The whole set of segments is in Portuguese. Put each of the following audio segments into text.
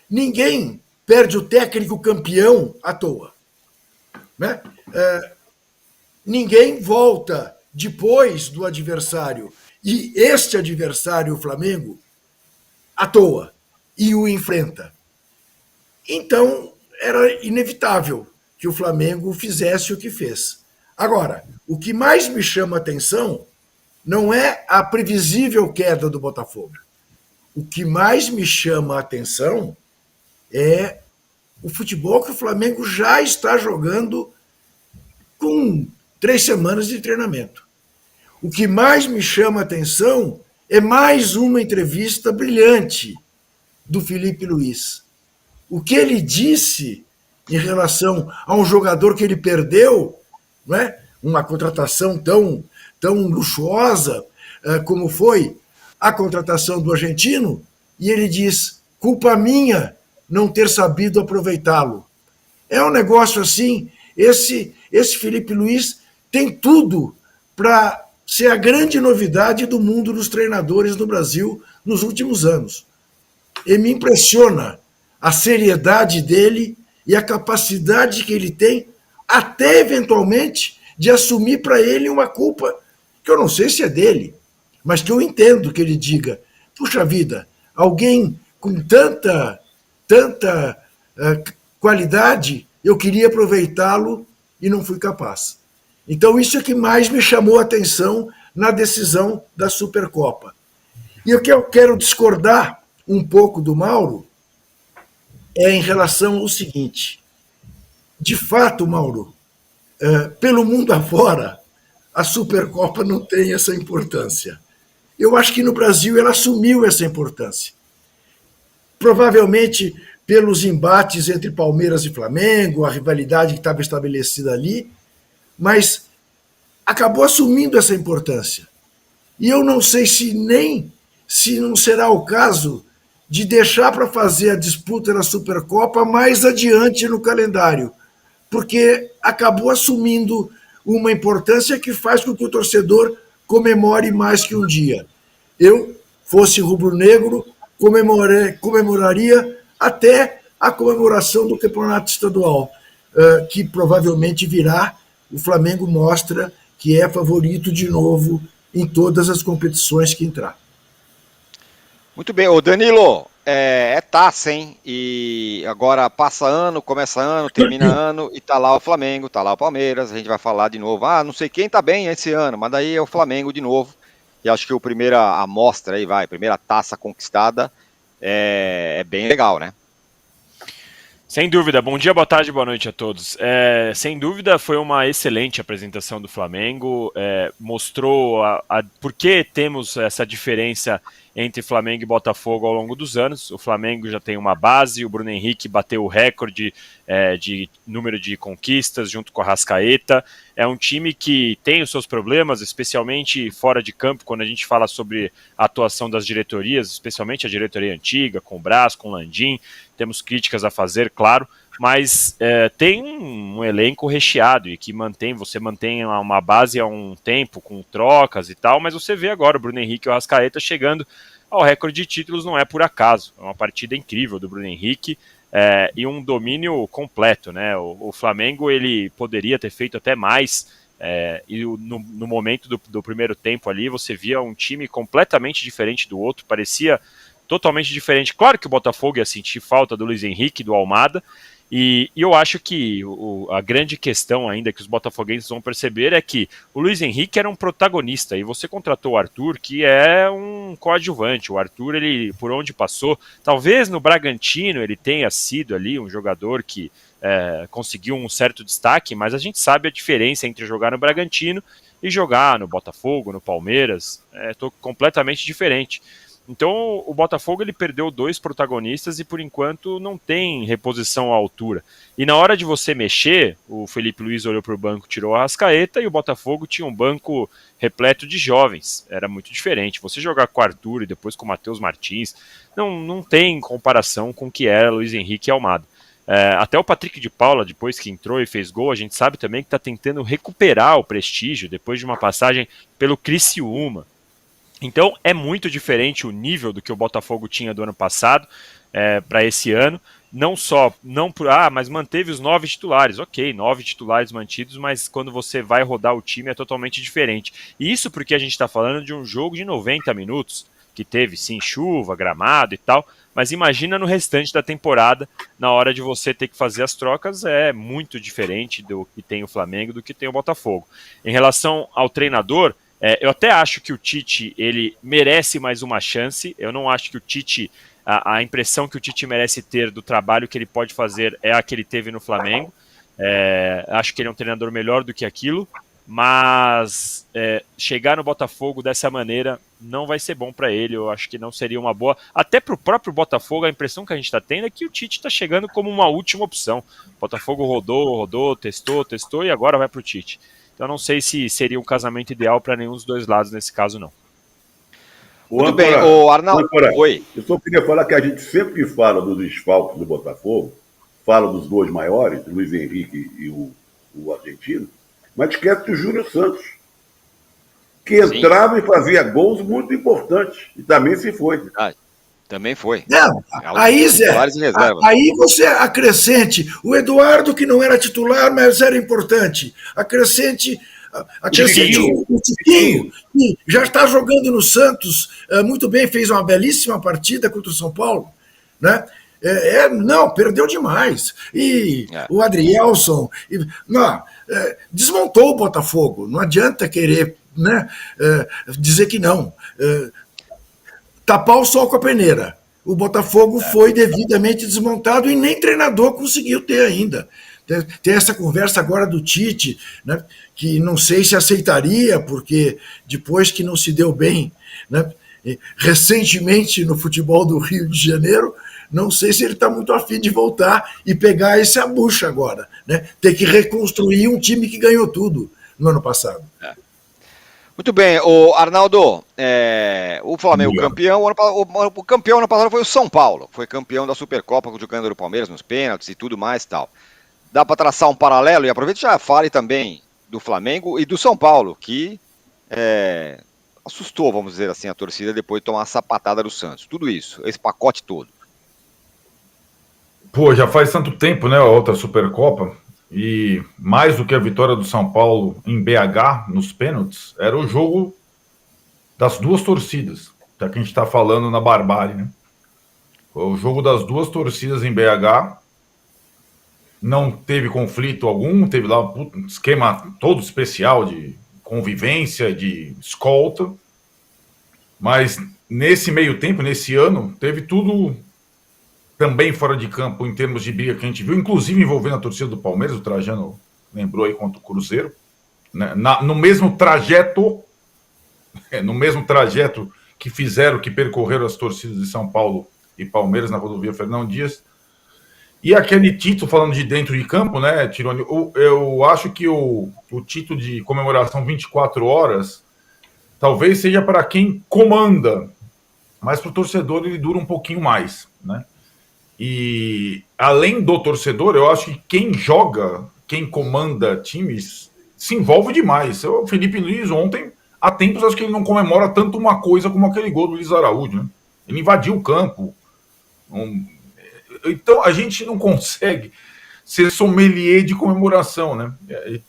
ninguém perde o técnico campeão à toa. Né? Ninguém volta depois do adversário, e este adversário, o Flamengo, à toa, e o enfrenta. Então, era inevitável que o Flamengo fizesse o que fez. Agora, o que mais me chama a atenção não é a previsível queda do Botafogo. O que mais me chama a atenção é o futebol que o Flamengo já está jogando com 3 semanas de treinamento. O que mais me chama a atenção é mais uma entrevista brilhante do Felipe Luiz. O que ele disse em relação a um jogador que ele perdeu, não é? Uma contratação tão luxuosa como foi a contratação do argentino, e ele diz, culpa minha não ter sabido aproveitá-lo. É um negócio assim, esse Felipe Luiz tem tudo para ser a grande novidade do mundo dos treinadores no Brasil nos últimos anos. E me impressiona a seriedade dele e a capacidade que ele tem, até eventualmente, de assumir para ele uma culpa que eu não sei se é dele, mas que eu entendo que ele diga, puxa vida, alguém com tanta qualidade, eu queria aproveitá-lo e não fui capaz. Então isso é que mais me chamou a atenção na decisão da Supercopa. E o que eu quero discordar um pouco do Mauro é em relação ao seguinte. De fato, Mauro, pelo mundo afora, a Supercopa não tem essa importância. Eu acho que no Brasil ela assumiu essa importância. Provavelmente pelos embates entre Palmeiras e Flamengo, a rivalidade que estava estabelecida ali, mas acabou assumindo essa importância. E eu não sei se não será o caso de deixar para fazer a disputa da Supercopa mais adiante no calendário, porque acabou assumindo uma importância que faz com que o torcedor comemore mais que um dia. Eu, fosse rubro-negro, comemoraria até a comemoração do campeonato estadual, que provavelmente virá. O Flamengo mostra que é favorito de novo em todas as competições que entrar. Muito bem, ô Danilo, é taça, hein? E agora passa ano, começa ano, termina ano, e tá lá o Flamengo, tá lá o Palmeiras, a gente vai falar de novo, não sei quem tá bem esse ano, mas daí é o Flamengo de novo, e acho que a primeira amostra aí, primeira taça conquistada é bem legal, né? Sem dúvida, bom dia, boa tarde, boa noite a todos. Sem dúvida foi uma excelente apresentação do Flamengo, mostrou por que temos essa diferença entre Flamengo e Botafogo ao longo dos anos. O Flamengo já tem uma base, o Bruno Henrique bateu o recorde de número de conquistas junto com a Arrascaeta. É um time que tem os seus problemas, especialmente fora de campo, quando a gente fala sobre a atuação das diretorias, especialmente a diretoria antiga, com o Braz, com o Landim. Temos críticas a fazer, claro, mas tem um elenco recheado e que você mantém uma base há um tempo com trocas e tal, mas você vê agora o Bruno Henrique e o Arrascaeta chegando ao recorde de títulos, não é por acaso. É uma partida incrível do Bruno Henrique e um domínio completo, né? O Flamengo ele poderia ter feito até mais e no momento do primeiro tempo ali você via um time completamente diferente do outro, parecia totalmente diferente. Claro que o Botafogo ia sentir falta do Luiz Henrique, do Almada, e eu acho que a grande questão ainda que os botafoguenses vão perceber é que o Luiz Henrique era um protagonista, e você contratou o Arthur, que é um coadjuvante. O Arthur, ele, por onde passou, talvez no Bragantino ele tenha sido ali um jogador que conseguiu um certo destaque, mas a gente sabe a diferença entre jogar no Bragantino e jogar no Botafogo, no Palmeiras, completamente diferente. Então o Botafogo ele perdeu 2 protagonistas e por enquanto não tem reposição à altura. E na hora de você mexer, o Felipe Luiz olhou para o banco, tirou a Arrascaeta, e o Botafogo tinha um banco repleto de jovens. Era muito diferente. Você jogar com o Arthur e depois com o Matheus Martins, não tem comparação com o que era Luiz Henrique e Almada. Até o Patrick de Paula, depois que entrou e fez gol, a gente sabe também que está tentando recuperar o prestígio depois de uma passagem pelo Criciúma. Então é muito diferente o nível do que o Botafogo tinha do ano passado. para esse ano. Não só, mas manteve os 9 titulares. Ok, 9 titulares mantidos, mas quando você vai rodar o time é totalmente diferente. E isso porque a gente está falando de um jogo de 90 minutos, que teve sim chuva, gramado e tal, mas imagina no restante da temporada, na hora de você ter que fazer as trocas, é muito diferente do que tem o Flamengo, do que tem o Botafogo. Em relação ao treinador, eu até acho que o Tite, ele merece mais uma chance. Eu não acho que o Tite, a impressão que o Tite merece ter do trabalho que ele pode fazer é a que ele teve no Flamengo. Acho que ele é um treinador melhor do que aquilo, mas chegar no Botafogo dessa maneira não vai ser bom para ele. Eu acho que não seria uma boa. Até para o próprio Botafogo, a impressão que a gente está tendo é que o Tite está chegando como uma última opção. O Botafogo rodou, testou e agora vai para o Tite. Então não sei se seria um casamento ideal para nenhum dos dois lados nesse caso, não. Muito bem, o Arnaldo. Oi. Eu só queria falar que a gente sempre fala dos desfalques do Botafogo, fala dos dois maiores, Luiz Henrique e o argentino, mas esquece o Júnior Santos, que entrava e fazia gols muito importantes, e também se foi. Também foi. Não, aí, Zé, aí você acrescente o Eduardo, que não era titular, mas era importante. Acrescente o Tiquinho, que já está jogando no Santos muito bem, fez uma belíssima partida contra o São Paulo, né? Não, perdeu demais. E o Adrielson desmontou o Botafogo. Não adianta querer, né, dizer que não. Tapar o sol com a peneira. O Botafogo foi devidamente desmontado e nem treinador conseguiu ter ainda. Tem essa conversa agora do Tite, né, que não sei se aceitaria, porque depois que não se deu bem, né, recentemente no futebol do Rio de Janeiro, não sei se ele está muito afim de voltar e pegar esse abucho agora, né? Ter que reconstruir um time que ganhou tudo no ano passado. Muito bem, o Arnaldo, o Flamengo campeão, o campeão ano passado foi o São Paulo, foi campeão da Supercopa jogando no Palmeiras nos pênaltis e tudo mais e tal. Dá para traçar um paralelo e aproveite já fale também do Flamengo e do São Paulo, que assustou, vamos dizer assim, a torcida depois de tomar a sapatada do Santos. Tudo isso, esse pacote todo. Pô, já faz tanto tempo, né, a outra Supercopa, e mais do que a vitória do São Paulo em BH, nos pênaltis, era o jogo das duas torcidas, já que a gente está falando na barbárie, né? O jogo das duas torcidas em BH, não teve conflito algum, teve lá um esquema todo especial de convivência, de escolta, mas nesse meio tempo, nesse ano, teve tudo também fora de campo em termos de briga que a gente viu, inclusive envolvendo a torcida do Palmeiras, o Trajano lembrou aí contra o Cruzeiro, né? No mesmo trajeto que percorreram as torcidas de São Paulo e Palmeiras na rodovia Fernão Dias. E aquele título, falando de dentro de campo, né, Tironi, eu acho que o título de comemoração 24 horas talvez seja para quem comanda, mas para o torcedor ele dura um pouquinho mais, né? E além do torcedor, eu acho que quem joga, quem comanda times, se envolve demais. O Felipe Luiz ontem, há tempos, acho que ele não comemora tanto uma coisa como aquele gol do Luiz Araújo, né? Ele invadiu o campo. Então a gente não consegue ser sommelier de comemoração, né? E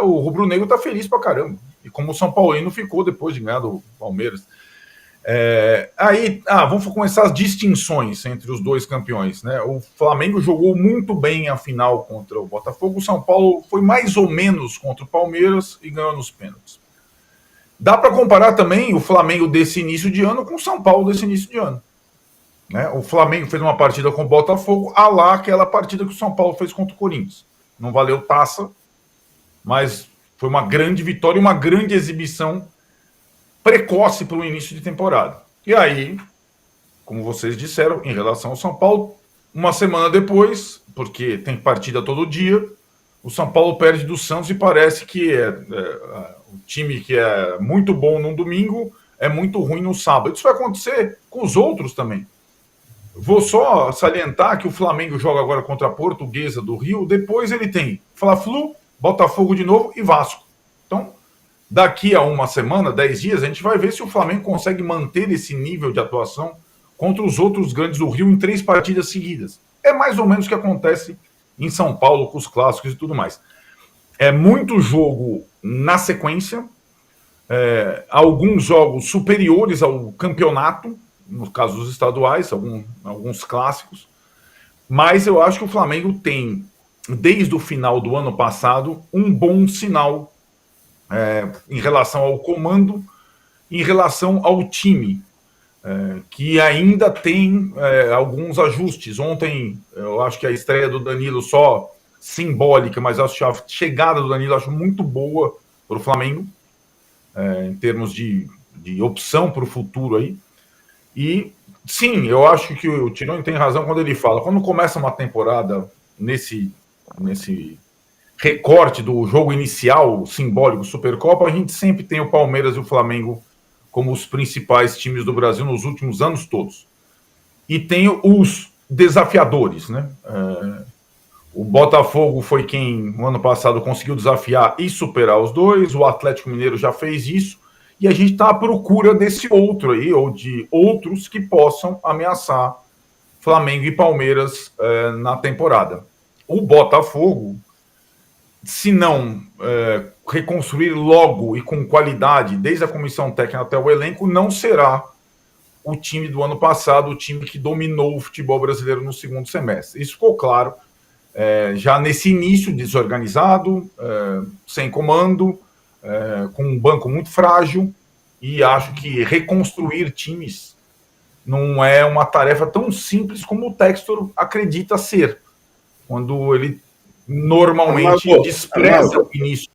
o rubro-negro tá feliz pra caramba. E como o São Paulino ficou depois de ganhar do Palmeiras. Vamos começar as distinções entre os dois campeões, né? O Flamengo jogou muito bem a final contra o Botafogo, o São Paulo foi mais ou menos contra o Palmeiras e ganhou nos pênaltis. Dá para comparar também o Flamengo desse início de ano com o São Paulo desse início de ano, né? O Flamengo fez uma partida com o Botafogo, aquela partida que o São Paulo fez contra o Corinthians. Não valeu taça, mas foi uma grande vitória e uma grande exibição precoce para o início de temporada. E aí, como vocês disseram, em relação ao São Paulo, uma semana depois, porque tem partida todo dia, o São Paulo perde do Santos e parece que o time que é muito bom no domingo é muito ruim no sábado. Isso vai acontecer com os outros também. Vou só salientar que o Flamengo joga agora contra a Portuguesa do Rio, depois ele tem Fla-Flu, Botafogo de novo e Vasco. Então, daqui a uma semana, 10 dias, a gente vai ver se o Flamengo consegue manter esse nível de atuação contra os outros grandes do Rio em 3 partidas seguidas. É mais ou menos o que acontece em São Paulo com os clássicos e tudo mais. É muito jogo na sequência, alguns jogos superiores ao campeonato, no caso dos estaduais, alguns clássicos, mas eu acho que o Flamengo tem, desde o final do ano passado, um bom sinal em relação ao comando, em relação ao time, que ainda tem alguns ajustes. Ontem, eu acho que a estreia do Danilo só simbólica, mas acho que a chegada do Danilo acho muito boa para o Flamengo, em termos de opção para o futuro aí. E sim, eu acho que o Tironi tem razão quando ele fala, quando começa uma temporada nesse recorte do jogo inicial simbólico Supercopa, a gente sempre tem o Palmeiras e o Flamengo como os principais times do Brasil nos últimos anos todos. E tem os desafiadores, né? O Botafogo foi quem, no ano passado, conseguiu desafiar e superar os dois, o Atlético Mineiro já fez isso, e a gente está à procura desse outro aí, ou de outros que possam ameaçar Flamengo e Palmeiras na temporada. O Botafogo, se não reconstruir logo e com qualidade, desde a comissão técnica até o elenco, não será o time do ano passado, o time que dominou o futebol brasileiro no segundo semestre. Isso ficou claro já nesse início desorganizado, sem comando, com um banco muito frágil, e acho que reconstruir times não é uma tarefa tão simples como o Textor acredita ser, quando ele normalmente despreza o início